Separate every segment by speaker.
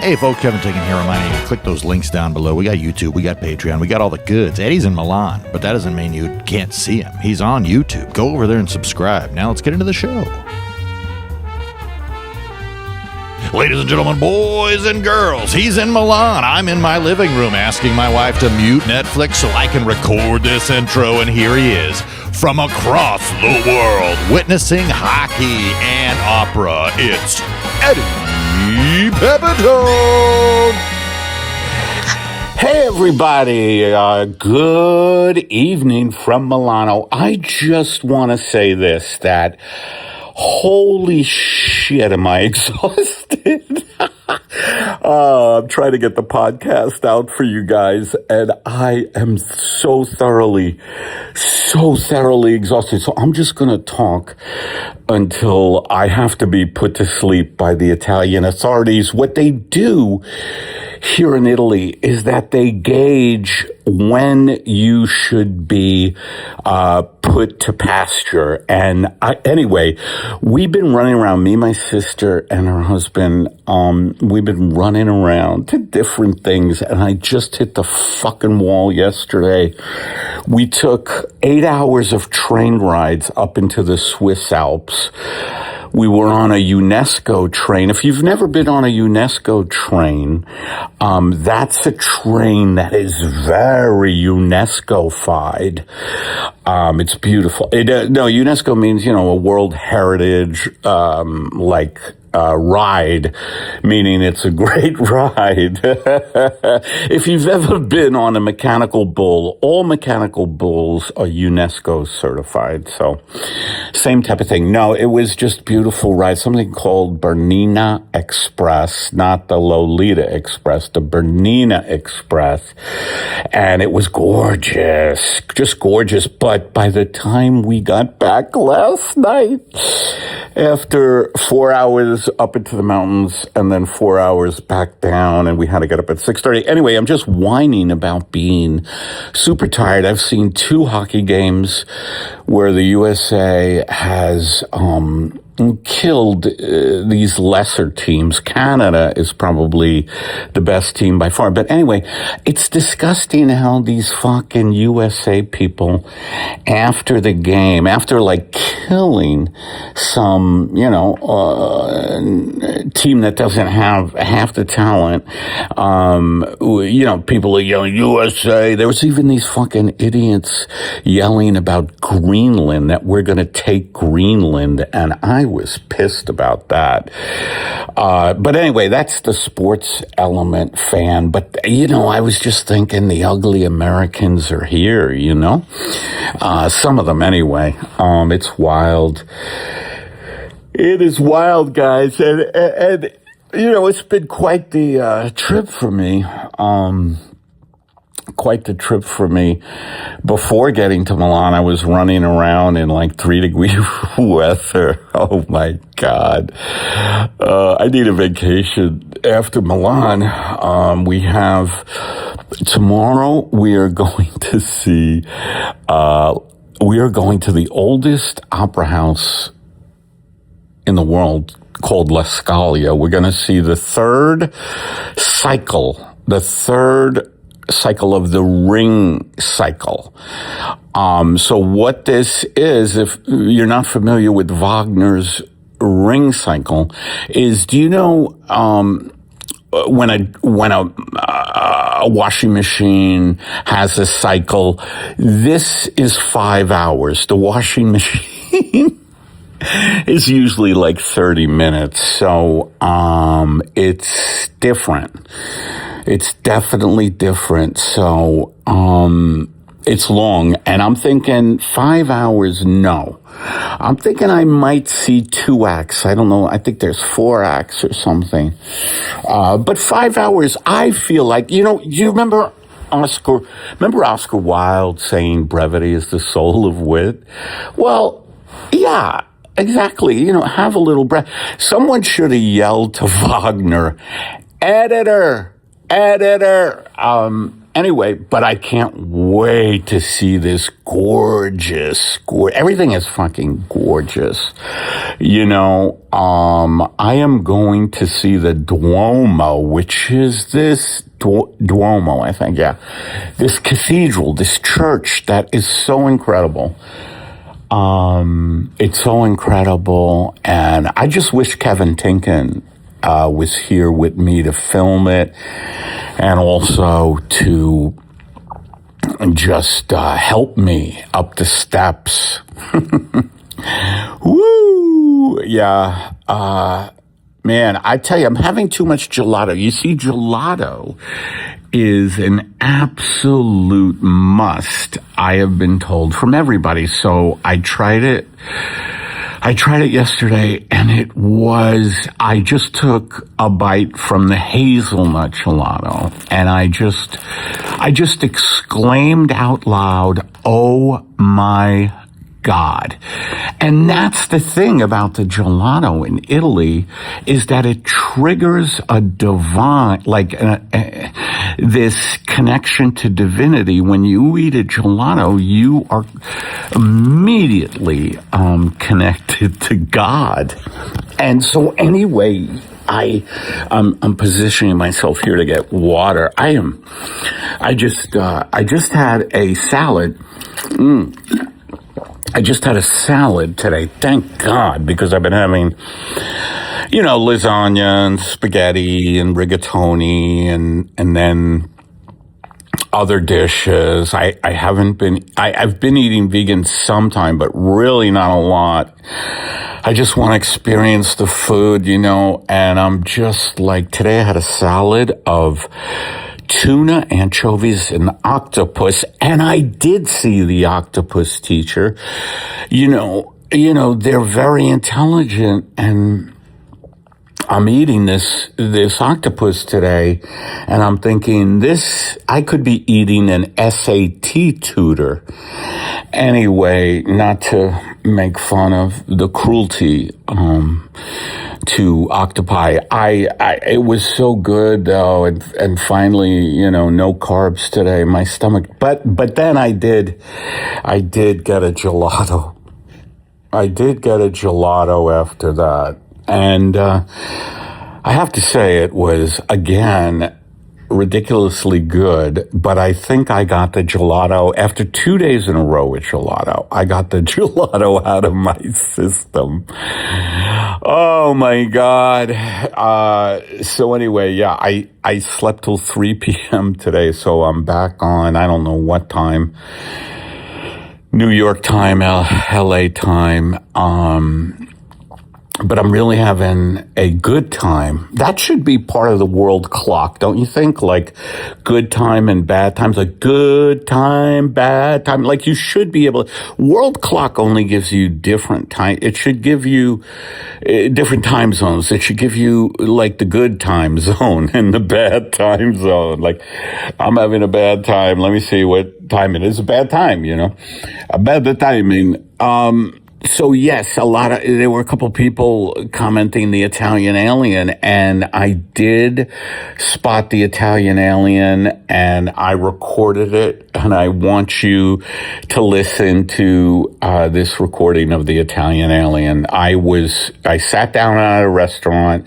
Speaker 1: Hey folks, Kevin Tiggin here reminding you to click those links down below. We got YouTube, we got Patreon, we got all the goods. Eddie's in Milan, but that doesn't mean you can't see him. He's on YouTube. Go over there and subscribe. Now let's get into the show. Ladies and gentlemen, boys and girls, he's in Milan. I'm in my living room asking my wife to mute Netflix so I can record this intro, and here he is from across the world, witnessing hockey and opera. It's Eddie Pepitone.
Speaker 2: Hey everybody, good evening from Milano. I just want to say this, that holy shit, am I exhausted? I'm trying to get the podcast out for you guys, and I am so thoroughly exhausted. So I'm just going to talk until I have to be put to sleep by the Italian authorities. What they do here in Italy is that they gauge when you should be put to pasture. And anyway, we've been running around, me, my sister, and her husband. We've been running around to different things, and I just hit the fucking wall yesterday. We took 8 hours of train rides up into the Swiss Alps. We were on a UNESCO train. If you've never been on a UNESCO train, that's a train that is very UNESCO-fied. It's beautiful. UNESCO means, a World Heritage, ride, meaning it's a great ride. If you've ever been on a mechanical bull, all mechanical bulls are UNESCO certified. So same type of thing. No, it was just beautiful ride. Something called Bernina Express, not the Lolita Express, the Bernina Express. And it was gorgeous, just gorgeous. But by the time we got back last night, after 4 hours up into the mountains and then 4 hours back down, and we had to get up at 6:30. Anyway, I'm just whining about being super tired. I've seen 2 hockey games where the USA has killed these lesser teams. Canada is probably the best team by far. But anyway, it's disgusting how these fucking USA people, after the game, after killing some, team that doesn't have half the talent, people are yelling, USA. There was even these fucking idiots yelling about Greenland, that we're going to take Greenland, and I was pissed about that. But anyway, that's the sports element fan. But, I was just thinking the ugly Americans are here, some of them anyway. It's wild. It is wild, guys. And it's been quite the trip for me. Quite the trip for me. Before getting to Milan, I was running around in 3-degree weather. Oh my God. I need a vacation after Milan. Tomorrow we are going to see, we are going to the oldest opera house in the world called La Scala. We're going to see the third cycle of the Ring cycle. So what this is, if you're not familiar with Wagner's Ring cycle, is, do you know, when a washing machine has a cycle, this is 5 hours. The washing machine is usually 30 minutes. So, it's different. It's definitely different. So, it's long, and I'm thinking 5 hours, no. I'm thinking I might see 2 acts. I don't know. I think there's 4 acts or something. But 5 hours, I feel like, you remember Oscar Wilde saying brevity is the soul of wit? Well, yeah. Exactly. Have a little breath. Someone should have yelled to Wagner, editor. Anyway, but I can't wait to see this everything is fucking gorgeous. I am going to see the Duomo, which is this Duomo, I think, yeah. This cathedral, this church that is so incredible. It's so incredible, and I just wish Kevin Tinkin was here with me to film it, and also to just help me up the steps. Woo! Yeah. Man, I tell you, I'm having too much gelato. You see, gelato is an absolute must, I have been told, from everybody. So I tried it yesterday, and I just took a bite from the hazelnut gelato, and I just exclaimed out loud, "Oh my God." And that's the thing about the gelato in Italy, is that it triggers a divine, this connection to divinity. When you eat a gelato, you are immediately connected to God. And so anyway, I'm positioning myself here to get water. I just had a salad. I just had a salad today, thank God, because I've been having, lasagna and spaghetti and rigatoni and then other dishes. I've been eating vegan sometime, but really not a lot. I just want to experience the food, and I'm just today I had a salad of tuna, anchovies, and octopus, and I did see the octopus teacher. They're very intelligent, and I'm eating this octopus today, and I'm thinking I could be eating an SAT tutor. Anyway, not to make fun of the cruelty, to octopi. It was so good though, and finally, no carbs today. My stomach, but then I did get a gelato. I did get a gelato after that, and I have to say it was again ridiculously good, but I think I got the gelato after 2 days in a row with gelato. I got the gelato out of my system. Oh my God. So anyway, yeah, I slept till 3 p.m. today, so I'm back on, I don't know what time, New York time, LA time, but I'm really having a good time. That should be part of the world clock, don't you think? Like good time and bad times, like good time, bad time. Like you should be able to, world clock only gives you different time. It should give you different time zones. It should give you like the good time zone and the bad time zone. Like I'm having a bad time. Let me see what time it is. A bad time, a bad timing. So yes, there were a couple people commenting the Italian alien, and I did spot the Italian alien, and I recorded it, and I want you to listen to this recording of the Italian alien. I sat down at a restaurant,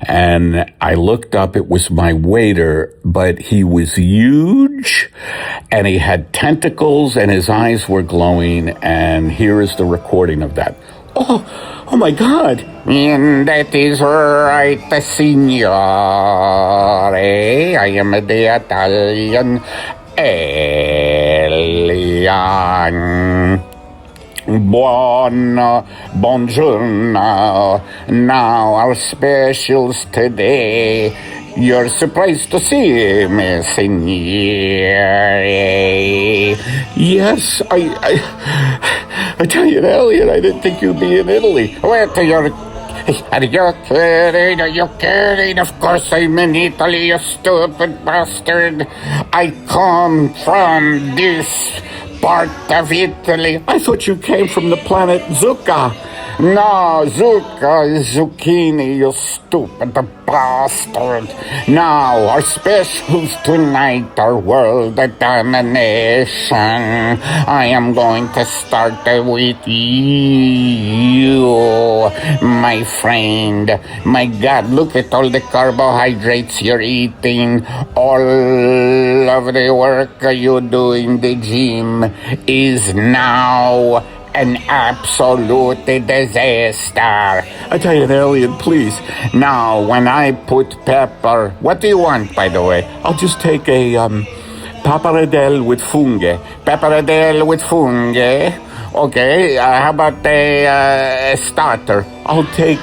Speaker 2: and I looked up. It was my waiter, but he was huge, and he had tentacles, and his eyes were glowing, and here is the recording of that. Oh my God. And that is right, signore. I am the Italian alien. Buongiorno. Now our specials today. You're surprised to see me, signore. Yes, Italian alien, I didn't think you'd be in Italy. Where to your... Are you kidding? Are you kidding? Of course I'm in Italy, you stupid bastard. I come from this part of Italy. I thought you came from the planet Zucca. No, Zucca is zucchini, you stupid bastard. Now, our specials tonight are world domination. I am going to start with you, my friend. My God, look at all the carbohydrates you're eating. All of the work you do in the gym is now an absolute disaster. I tell you, Elliot, please. Now, when I put pepper... What do you want, by the way? I'll just take a, pappardelle with fungi. Pappardelle with fungi. Okay, how about a starter? I'll take,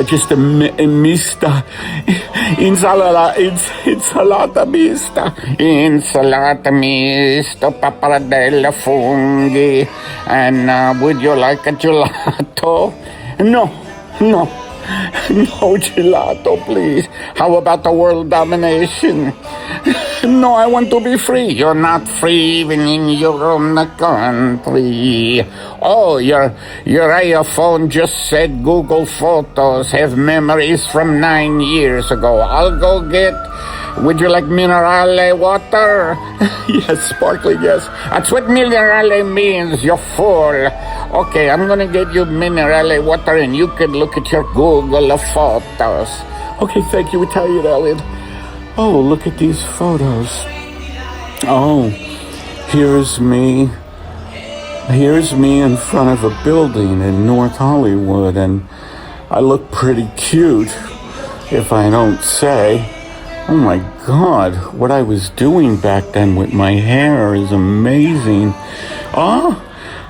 Speaker 2: just a mista. Insalata mista. Insalata mista, pappardelle, fungi. And would you like a gelato? No. No gelato, please. How about the world domination? No, I want to be free. You're not free even in your own country. Oh, your iPhone just said Google Photos have memories from 9 years ago. I'll go get... Would you like minerale water? Yes, sparkling, yes. That's what minerale means, you fool. Okay, I'm gonna get you minerale water and you can look at your Google Photos. Okay, thank you, Italian Elliot. Oh, look at these photos. Oh, here's me in front of a building in North Hollywood, and I look pretty cute, if I don't say. Oh my God, what I was doing back then with my hair is amazing. Oh,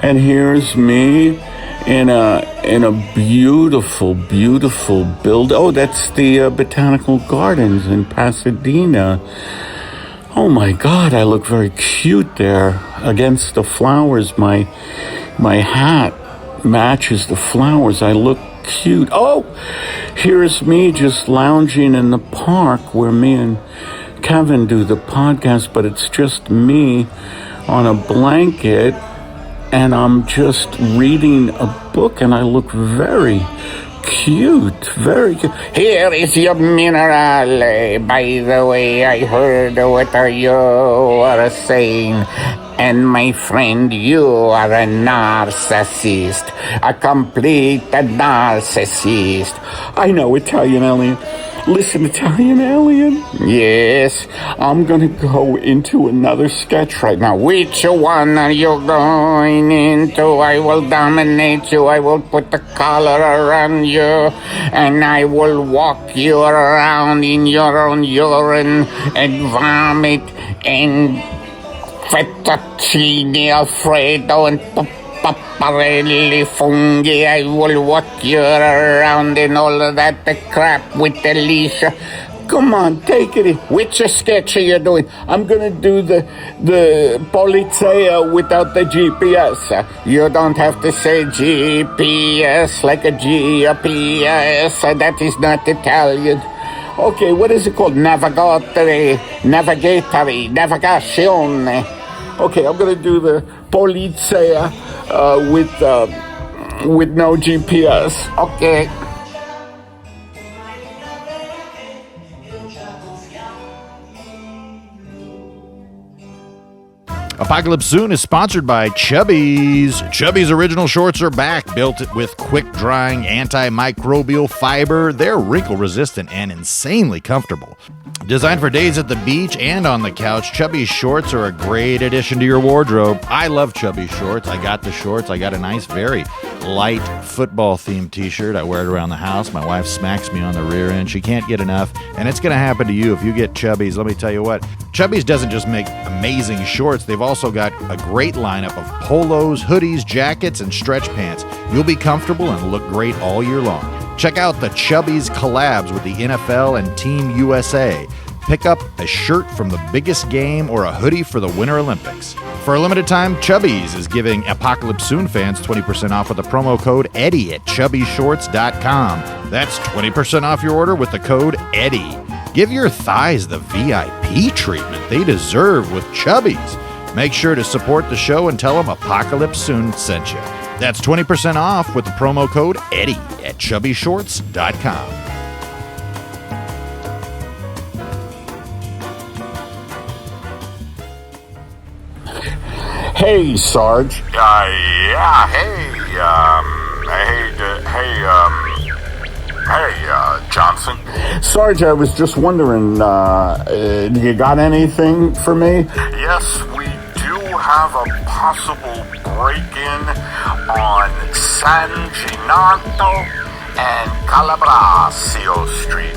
Speaker 2: and here's me in a beautiful build. Oh, that's the Botanical Gardens in Pasadena. Oh my God, I look very cute there against the flowers. My hat matches the flowers. I look cute. Oh, here's me just lounging in the park where me and Kevin do the podcast, but it's just me on a blanket and I'm just reading a book and I look very cute, very cute. Here is your minerale. By the way, I heard what you were saying. And my friend, you are a narcissist, a complete narcissist. I know, Italian Alien. Listen, Italian Alien. Yes, I'm gonna go into another sketch right now. Which one are you going into? I will dominate you. I will put the collar around you, and I will walk you around in your own urine and vomit and fettuccine Alfredo and pappardelle fungi. I will walk you around in all of that crap with Alicia. Come on, take it in. Which sketch are you doing? I'm gonna do the polizia without the GPS. You don't have to say GPS like a GPS. That is not Italian. Okay, what is it called? Navigatione. Okay, I'm gonna do the polizia with no GPS. Okay.
Speaker 1: Apocalypse Soon is sponsored by Chubbies. Chubbies original shorts are back, built with quick-drying antimicrobial fiber. They're wrinkle-resistant and insanely comfortable. Designed for days at the beach and on the couch, Chubbies shorts are a great addition to your wardrobe. I love Chubbies shorts. I got the shorts. I got a nice, very light football-themed t-shirt. I wear it around the house. My wife smacks me on the rear end. She can't get enough, and it's going to happen to you if you get Chubbies. Let me tell you what. Chubbies doesn't just make amazing shorts. They've also got a great lineup of polos, hoodies, jackets, and stretch pants. You'll be comfortable and look great all year long. Check out the Chubbies collabs with the NFL and Team USA. Pick up a shirt from the biggest game or a hoodie for the Winter Olympics. For a limited time, Chubbies is giving Apocalypse Soon fans 20% off with the promo code Eddie at chubbyshorts.com. That's 20% off your order with the code Eddie. Give your thighs the VIP treatment they deserve with Chubbies. Make sure to support the show and tell them Apocalypse Soon sent you. That's 20% off with the promo code Eddie at chubbyshorts.com.
Speaker 2: Hey, Sarge.
Speaker 3: Yeah, Johnson.
Speaker 2: Sarge, I was just wondering, do you got anything for me?
Speaker 3: Yes, we do have a possible break-in on San Ginato and Calabrasio Street.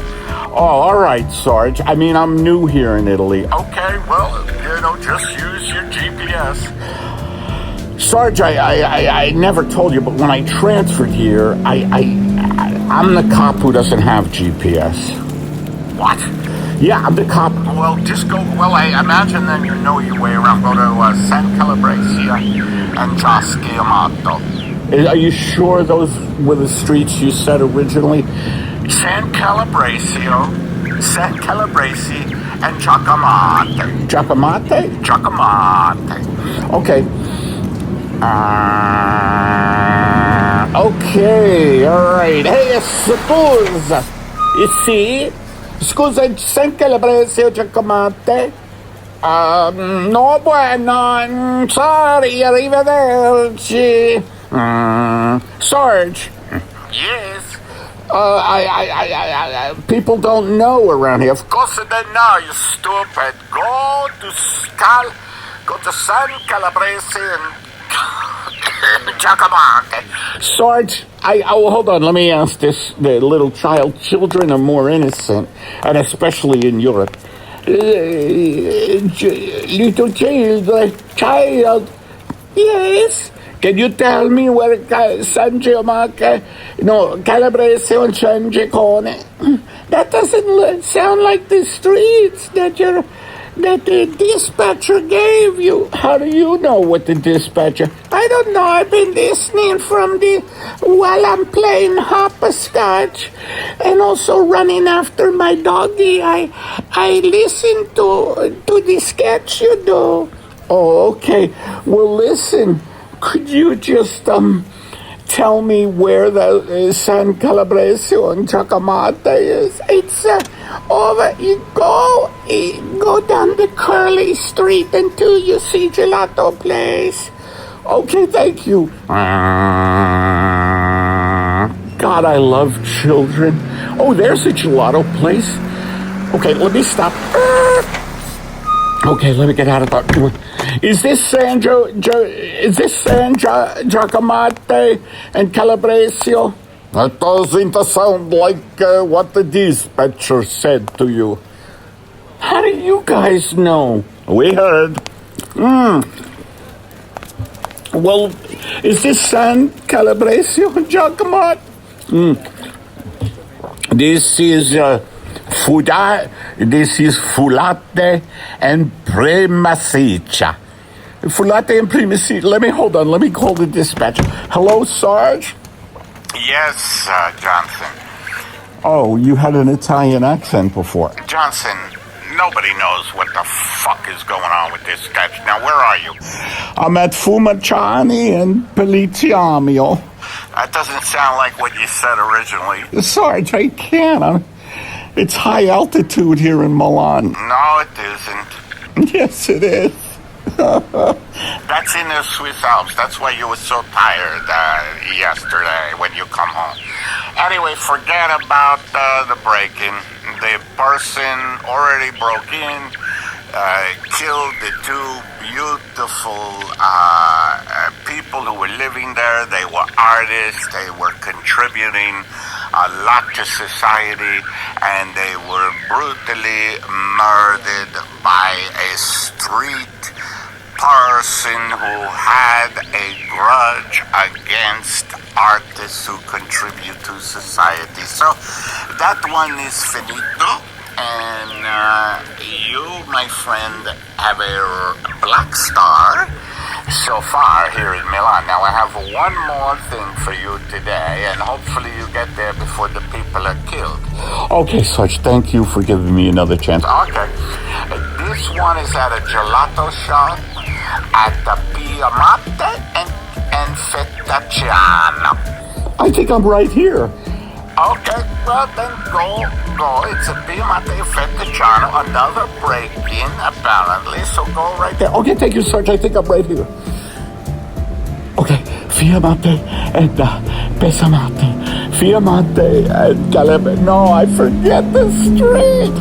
Speaker 2: Oh, all right, Sarge. I mean, I'm new here in Italy.
Speaker 3: Okay, well, just use your GPS.
Speaker 2: Sarge, I never told you, but when I transferred here, I'm the cop who doesn't have GPS.
Speaker 3: What?
Speaker 2: Yeah, I'm the cop.
Speaker 3: Well, just go. Well, I imagine then you know your way around. Go to San Calabrese and Giacomato.
Speaker 2: Are you sure those were the streets you said originally?
Speaker 3: San Calabrese, and Giacomate.
Speaker 2: Giacomate?
Speaker 3: Giacomate.
Speaker 2: Okay. Okay, all right. Hey, scusa. You see? Scusa, San Calabrese o Giacomate? No, bueno, sorry, arrivederci. Sarge.
Speaker 3: Yes.
Speaker 2: People don't know around here.
Speaker 3: Of course they know, you stupid. Go to San Calabrese and Giacomate.
Speaker 2: Sarge, hold on, let me ask this. The little children are more innocent, and especially in Europe. Little child, yes. Can you tell me where San Giacomo, Calabrese or San Giacone? That doesn't sound like the streets that the dispatcher gave you. How do you know what the dispatcher? I don't know. I've been listening while I'm playing hopscotch and also running after my doggy. I listen to the sketch you do. Oh, okay. Well, listen. Could you just tell me where the San Calabrese and Giacomate is? It's over. You go down the curly street until you see Gelato Place. Okay, thank you. God, I love children. Oh, there's a Gelato Place. Okay, let me stop. Okay, let me get out of that. Is this San Giacomate and Calabresio? That doesn't sound like what the dispatcher said to you. How do you guys know? We heard. Well, is this San Calabresio, Giacomate? This is Fulate and Primasica. Fulate and Primasica. Let me call the dispatcher. Hello, Sarge?
Speaker 3: Yes, Johnson.
Speaker 2: Oh, you had an Italian accent before.
Speaker 3: Johnson, nobody knows what the fuck is going on with this sketch. Now, where are you?
Speaker 2: I'm at Fumaciani and Peliciamio.
Speaker 3: That doesn't sound like what you said originally.
Speaker 2: Sarge, I can't. It's high altitude here in Milan.
Speaker 3: No, it isn't.
Speaker 2: Yes, it is.
Speaker 3: That's in the Swiss Alps. That's why you were so tired yesterday when you come home. Anyway, forget about the break-in. The person already broke in, killed the two beautiful people who were living there. They were artists. They were contributing a lot to society, and they were brutally murdered by a street person who had a grudge against artists who contribute to society. So that one is finito, and you, my friend, have a black star so far here in Milan. Now I have one more thing for you today, and hopefully you get there before the people are killed.
Speaker 2: Okay, Sarge, thank you for giving me another chance.
Speaker 3: Okay. This one is at a gelato shop at the Piamate and Fettucciano.
Speaker 2: I think I'm right here.
Speaker 3: Okay, well then go. It's a Piamate Fettucciano, another break-in apparently, so go right there.
Speaker 2: Okay, thank you, Sarge. I think I'm right here. Fiamante and Pesamante. Fiamante and Caleb. No, I forget the street.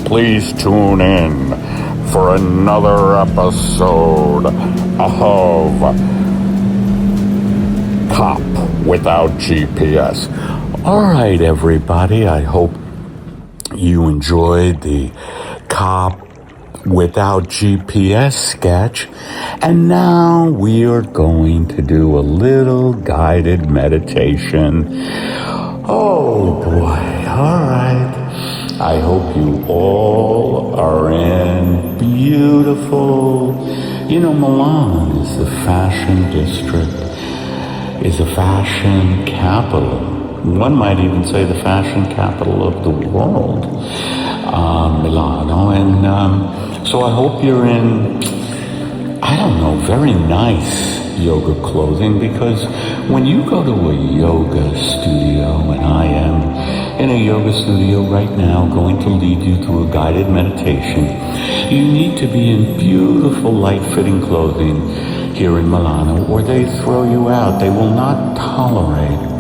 Speaker 2: Please tune in for another episode of Cop Without GPS. All right, everybody. I hope you enjoyed the Cop Without GPS sketch. And now we are going to do a little guided meditation. Oh boy. All right. I hope you all are in beautiful. You know, Milan is the fashion district, is a fashion capital. One might even say the fashion capital of the world, Milano. And so I hope you're in, I don't know, very nice yoga clothing, because when you go to a yoga studio, and I am in a yoga studio right now going to lead you through a guided meditation, you need to be in beautiful light-fitting clothing here in Milano, or they throw you out. They will not tolerate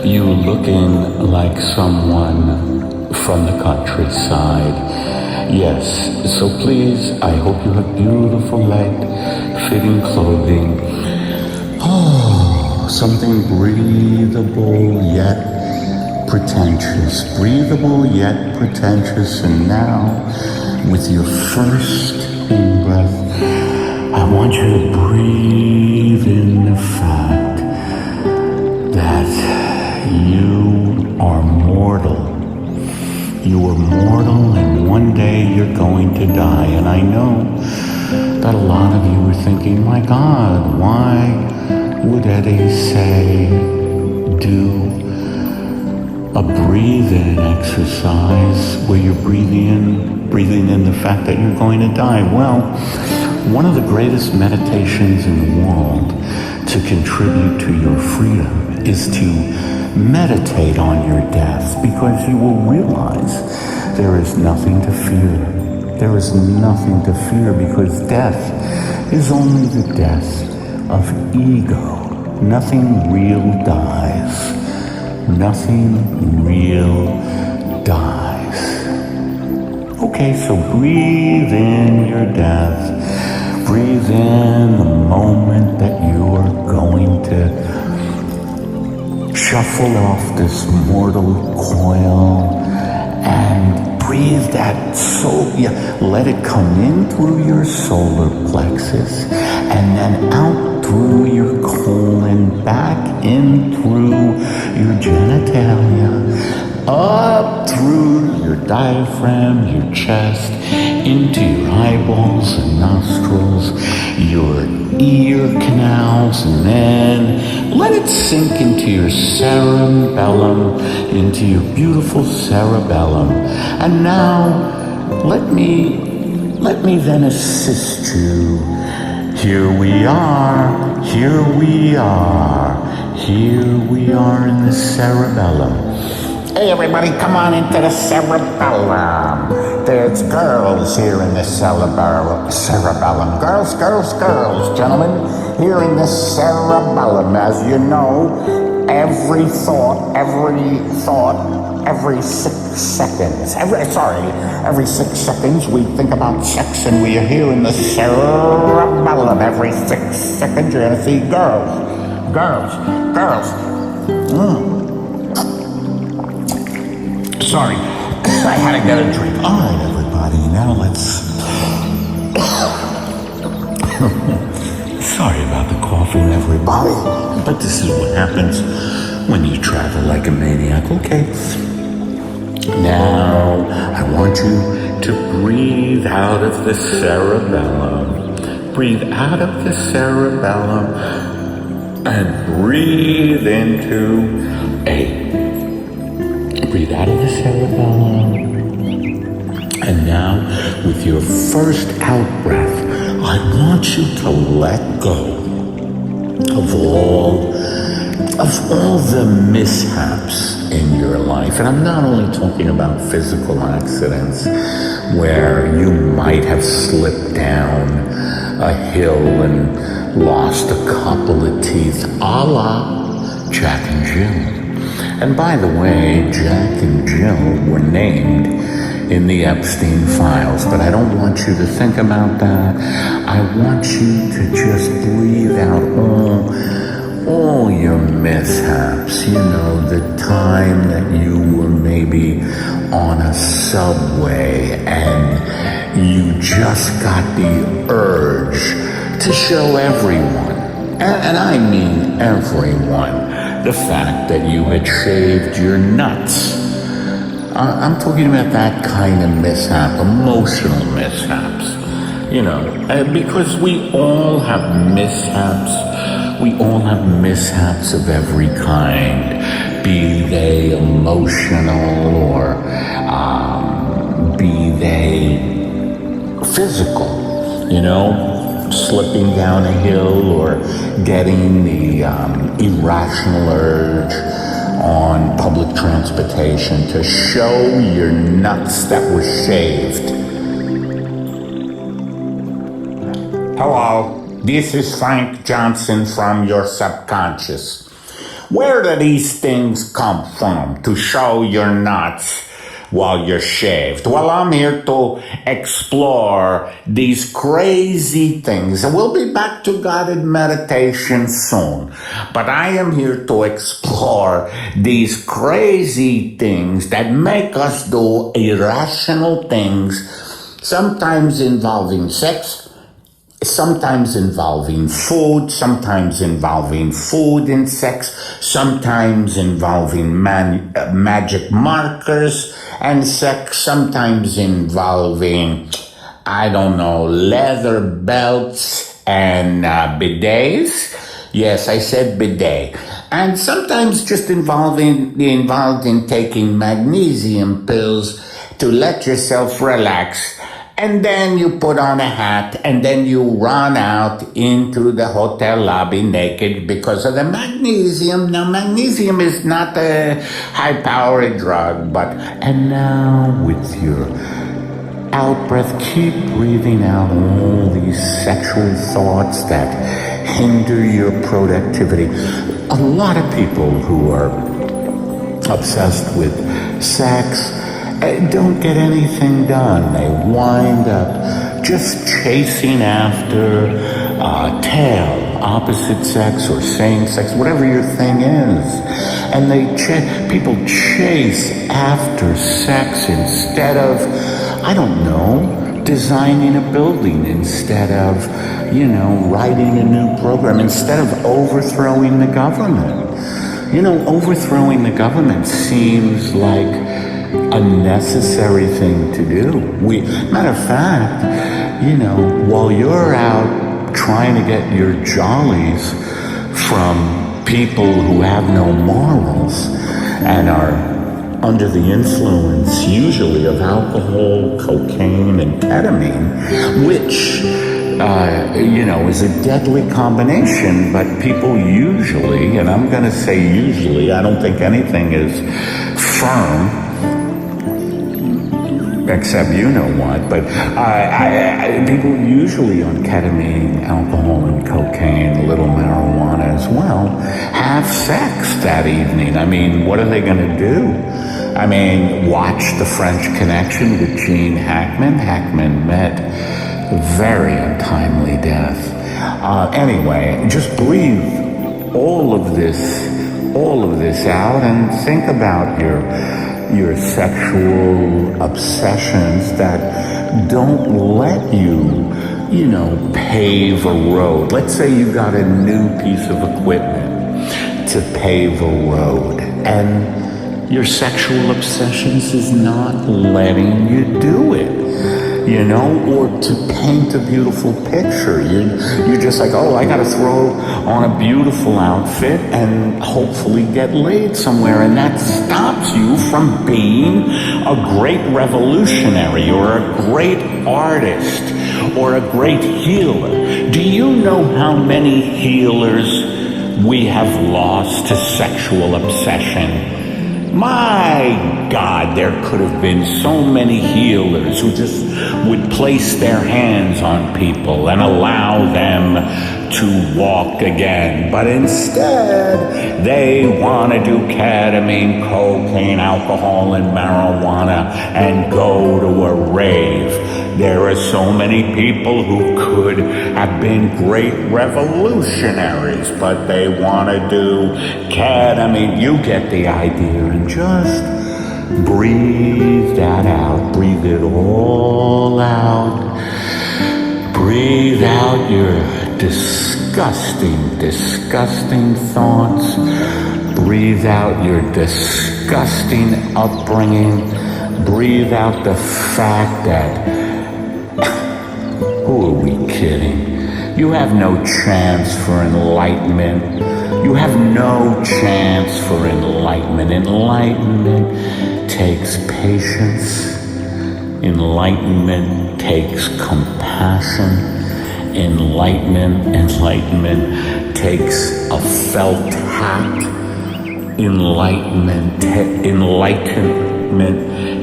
Speaker 2: you looking like someone from the countryside. Yes, so please, I hope you have beautiful light-fitting clothing. Oh, something breathable yet pretentious. Breathable yet pretentious. And now, with your first in-breath, I want you to breathe in the fact that you are mortal. You are mortal, and one day you're going to die. And I know that a lot of you are thinking, my God, why would Eddie say do a breathe-in exercise where you're breathing in the fact that you're going to die? Well, one of the greatest meditations in the world to contribute to your freedom is to meditate on your death, because you will realize there is nothing to fear. There is nothing to fear, because death is only the death of ego. Nothing real dies. Nothing real dies. Okay, so breathe in your death. Breathe in the moment that you are going to shuffle off this mortal coil, and breathe that soul. Yeah, let it come in through your solar plexus, and then out through your colon, back in through your genitalia, up through your diaphragm, your chest, into your eyeballs and nostrils, your ear canals, and then let it sink into your cerebellum, into your beautiful cerebellum. And now let me then assist you. Here we are, here we are, here we are in the cerebellum.
Speaker 3: Hey everybody, come on into the cerebellum. There's girls here in the cerebellum. Girls, gentlemen, here in the cerebellum. As you know, every 6 seconds we think about sex, and we are here in the cerebellum. Every 6 seconds you're gonna see girls. Sorry, I had to get a drink.
Speaker 2: All right, everybody, now let's... Sorry about the coughing, everybody, but this is what happens when you travel like a maniac, okay? Now, I want you to breathe out of the cerebellum. Breathe out of the cerebellum and breathe into a... Breathe out of the cerebellum. And now, with your first out breath, I want you to let go of all the mishaps in your life. And I'm not only talking about physical accidents where you might have slipped down a hill and lost a couple of teeth, a la Jack and Jill. And by the way, Jack and Jill were named in the Epstein files, but I don't want you to think about that. I want you to just breathe out all your mishaps. You know, the time that you were maybe on a subway and you just got the urge to show everyone, and I mean everyone, the fact that you had shaved your nuts. I'm talking about that kind of mishap, emotional mishaps, you know, because we all have mishaps. We all have mishaps of every kind, be they emotional or be they physical, you know, slipping down a hill or getting the irrational urge on public transportation to show your nuts that were shaved. Hello, this is Frank Johnson from your subconscious. Where do these things come from to show your nuts while you're shaved? Well, I'm here to explore these crazy things. And we'll be back to guided meditation soon. But I am here to explore these crazy things that make us do irrational things, sometimes involving sex, sometimes involving food, sometimes involving food and sex, sometimes involving magic markers and sex, sometimes involving, I don't know, leather belts and bidets. Yes, I said bidet. And sometimes just involved in taking magnesium pills to let yourself relax. And then you put on a hat and then you run out into the hotel lobby naked because of the magnesium. Now, magnesium is not a high-powered drug, but... And now, with your out-breath, keep breathing out all these sexual thoughts that hinder your productivity. A lot of people who are obsessed with sex don't get anything done. They wind up just chasing after tail, opposite sex or same sex, whatever your thing is. And people chase after sex instead of, I don't know, designing a building, instead of, you know, writing a new program, instead of overthrowing the government. You know, overthrowing the government seems like a necessary thing to do. Matter of fact, you know, while you're out trying to get your jollies from people who have no morals and are under the influence usually of alcohol, cocaine, and ketamine, which, you know, is a deadly combination, but people usually, and I'm going to say usually, I don't think anything is firm, except you know what, but people usually on ketamine, alcohol, and cocaine, a little marijuana as well, have sex that evening. I mean, what are they going to do? I mean, watch The French Connection with Gene Hackman. Hackman met a very untimely death. Anyway, just breathe all of this out and think about your sexual obsessions that don't let you, you know, pave a road. Let's say you got a new piece of equipment to pave a road, and your sexual obsessions is not letting you do it, you know, or to paint a beautiful picture. You're just like, oh, I gotta throw on a beautiful outfit and hopefully get laid somewhere, and that stops you from being a great revolutionary or a great artist or a great healer. Do you know how many healers we have lost to sexual obsession My God, there could have been so many healers who just would place their hands on people and allow them to walk again. But instead, they want to do ketamine, cocaine, alcohol, and marijuana and go to a rave. There are so many people who could have been great revolutionaries, but they want to do ketamine. You get the idea, and just breathe that out. Breathe it all out. Breathe out your disgusting, disgusting thoughts. Breathe out your disgusting upbringing. Breathe out the fact that, who are we kidding? You have no chance for enlightenment. You have no chance for enlightenment. Enlightenment takes patience. Enlightenment takes compassion. Enlightenment takes a felt hat. Enlightenment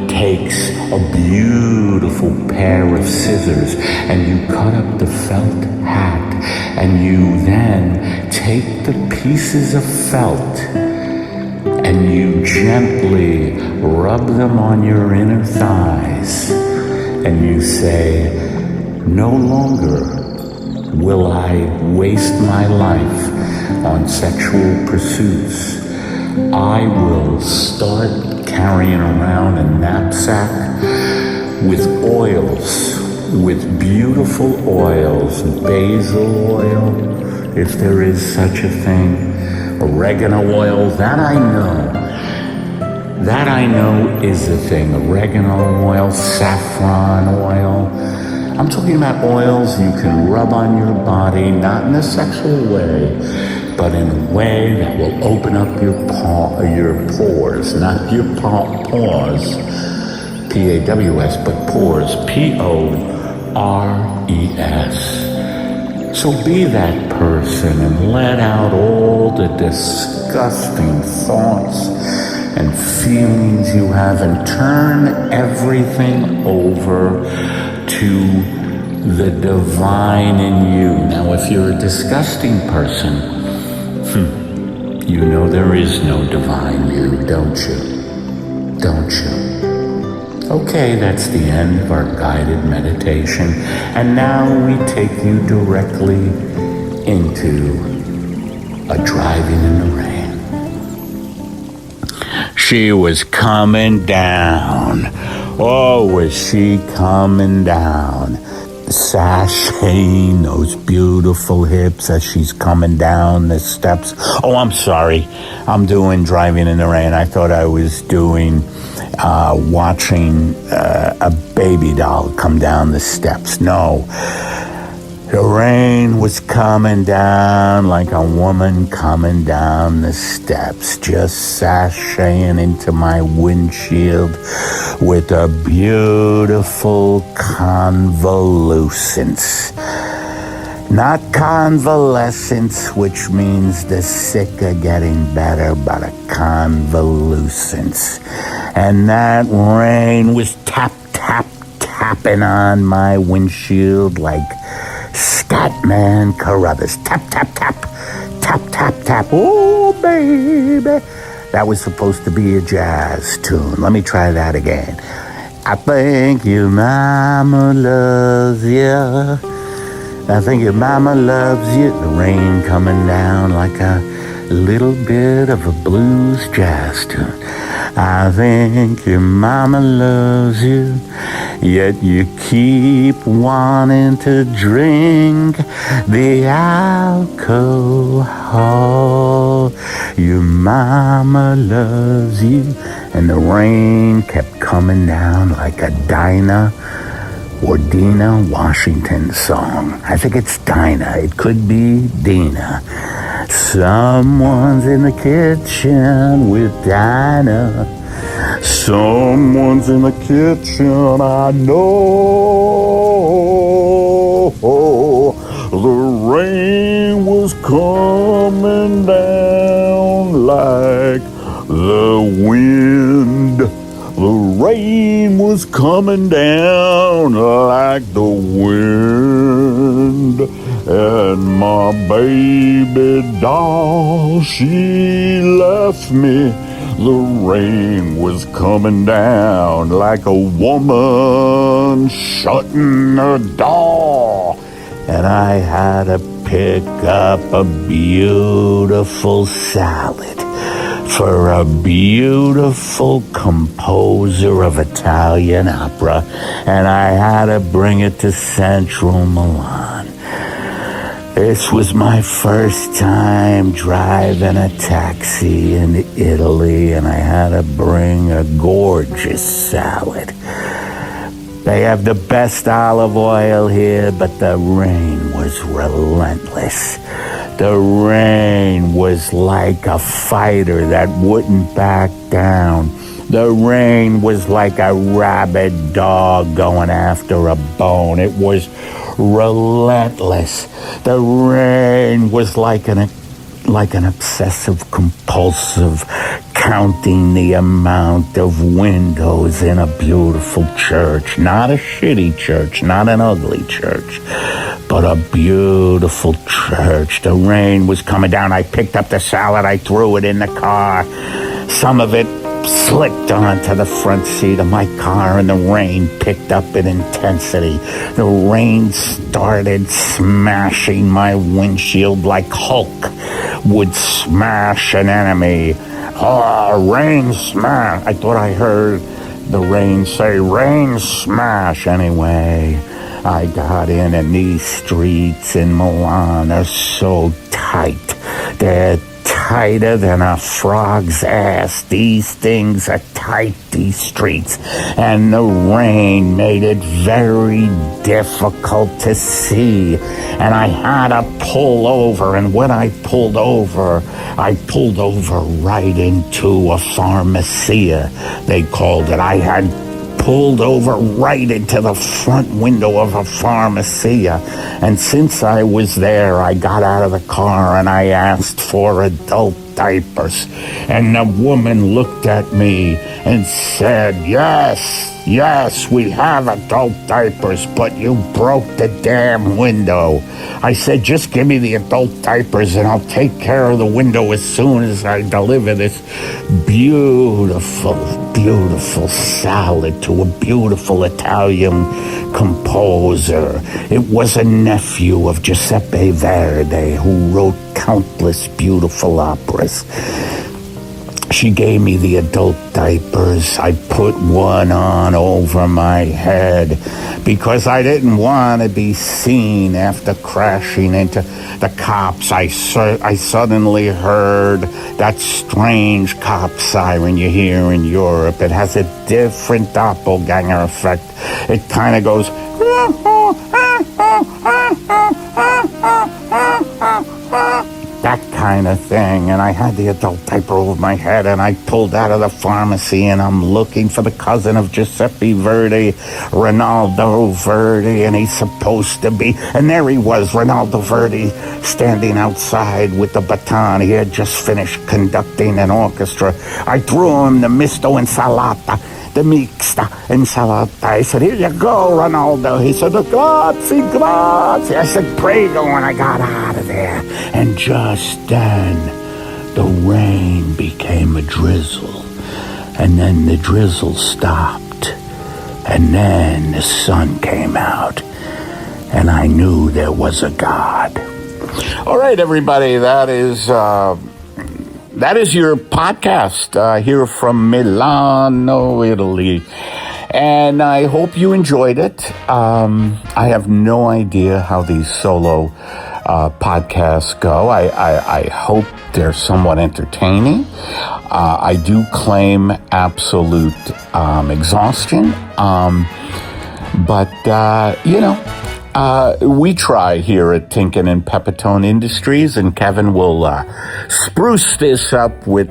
Speaker 2: takes a beautiful pair of scissors, and you cut up the felt hat, and you then take the pieces of felt and you gently rub them on your inner thighs, and you say, no longer will I waste my life on sexual pursuits. I will start carrying around a knapsack with oils, with beautiful oils, basil oil, if there is such a thing, oregano oil, that I know is the thing. Oregano oil, saffron oil. I'm talking about oils you can rub on your body, not in a sexual way, but in a way that will open up your pores, not your paws, P-A-W-S, but pores, P-O-R-E-S. So be that person and let out all the disgusting thoughts and feelings you have, and turn everything over to the divine in you. Now, if you're a disgusting person, you know there is no divine you, don't you? Don't you? Okay, that's the end of our guided meditation. And now we take you directly into a driving in the rain. She was coming down. Oh, was she coming down? Sashaying those beautiful hips as she's coming down the steps. Oh, I'm sorry. I'm doing driving in the rain. I thought I was doing watching a baby doll come down the steps. No. The rain was coming down like a woman coming down the steps, just sashaying into my windshield with a beautiful convolucence. Not convalescence, which means the sick are getting better, but a convolucence. And that rain was tapping on my windshield like Scatman Carruthers. Tap, tap, tap, tap, tap, tap. Oh, baby. That was supposed to be a jazz tune. Let me try that again. I think your mama loves you. I think your mama loves you. The rain coming down like a little bit of a blues jazz tune. I think your mama loves you, yet you keep wanting to drink the alcohol. Your mama loves you. And the rain kept coming down like a Dinah or Dina Washington song. I think it's Dinah. It could be Dina. Someone's in the kitchen with Dinah. Someone's in the kitchen, I know. The rain was coming down like The wind, the rain was coming down like the wind. And my baby doll, she left me. The rain was coming down like a woman shutting her door. And I had to pick up a beautiful salad for a beautiful composer of Italian opera, and I had to bring it to Central Milan. This was my first time driving a taxi in Italy, and I had to bring a gorgeous salad. They have the best olive oil here, but the rain was relentless. The rain was like a fighter that wouldn't back down. The rain was like a rabid dog going after a bone. It was relentless. The rain was like an obsessive compulsive counting the amount of windows in a beautiful church. Not a shitty church, not an ugly church, but a beautiful church. The rain was coming down. I picked up the salad. I threw it in the car. Some of it slipped onto the front seat of my car, and the rain picked up in intensity. The rain started smashing my windshield like Hulk would smash an enemy. Oh, rain smash. I thought I heard the rain say, rain smash. Anyway, I got in, and these streets in Milan are so tight. They're tighter than a frog's ass. These things are tight, these streets. And the rain made it very difficult to see. And I had to pull over. And when I pulled over right into a pharmacia, they called it. I had pulled over right into the front window of a pharmacia. And since I was there, I got out of the car and I asked for adult diapers. And the woman looked at me and said, yes, we have adult diapers, but you broke the damn window. I said, just give me the adult diapers and I'll take care of the window as soon as I deliver this beautiful salad to a beautiful Italian composer. It was a nephew of Giuseppe Verdi, who wrote countless beautiful operas. She gave me the adult diapers. I put one on over my head because I didn't want to be seen after crashing into the cops. I suddenly heard that strange cop siren you hear in Europe. It has a different doppelganger effect. It kind of goes... that kind of thing. And I had the adult diaper over my head, and I pulled out of the pharmacy, and I'm looking for the cousin of Giuseppe Verdi, Rinaldo Verdi, and he's supposed to be, and there he was, Rinaldo Verdi, standing outside with the baton. He had just finished conducting an orchestra. I threw him the misto insalata, the mixta insalata. I said, here you go, Ronaldo. He said, grazie. I said, prego, and I got out of there. And just then, the rain became a drizzle. And then the drizzle stopped. And then the sun came out. And I knew there was a God. All right, everybody, that is your podcast here from Milano, Italy. And I hope you enjoyed it. I have no idea how these solo podcasts go. I hope they're somewhat entertaining. I do claim absolute exhaustion. But we try here at Tinkin and Pepitone Industries, and Kevin will spruce this up with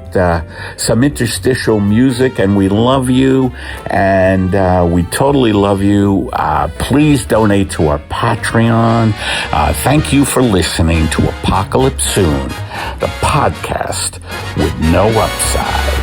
Speaker 2: some interstitial music, and we love you, and we totally love you. Please donate to our Patreon. Thank you for listening to Apocalypse Soon, the podcast with no upside.